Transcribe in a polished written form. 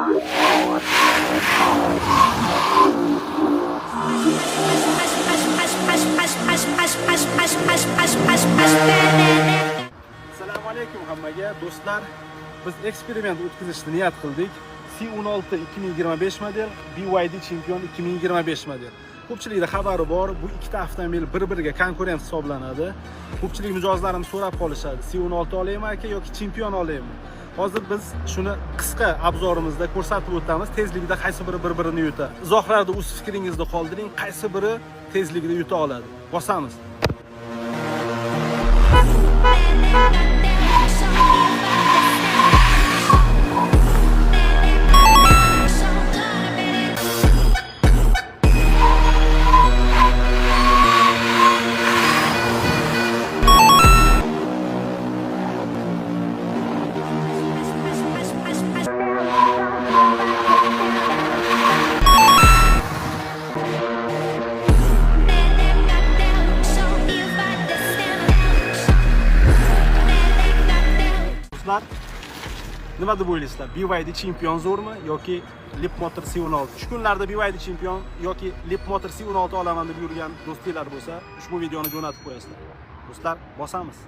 Assalomu alaykum hammaga do'stlar. Biz eksperiment o'tkazishni niyat qildik. C16 2025 model, BYD Champion 2025 model. Ko'pchilikda xabari bor, bu ikkita avtomobil bir-biriga konkurent hisoblanadi. Ko'pchilik mijozlarim so'rab qolishadi, C16 olaymi aka yoki Champion olaymi? Hozir biz shuni qisqa obzorimizda ko'rsatib o'tamiz. Tezlikda qaysi biri bir-birini yutadi? Izohlarda o'z fikringizni qoldiring, qaysi biri tezlikda yuta oladi? Bosamiz. Nima deb o'ylaysizlar? BYD Champion zo'rmi yoki Leapmotor C16? Shu kunlarda BYD Champion yoki Leapmotor C16 olaman deb yurgan do'stlar bo'lsa, ushbu videoni jo'natib qo'yasizlar. Do'stlar, bosamiz.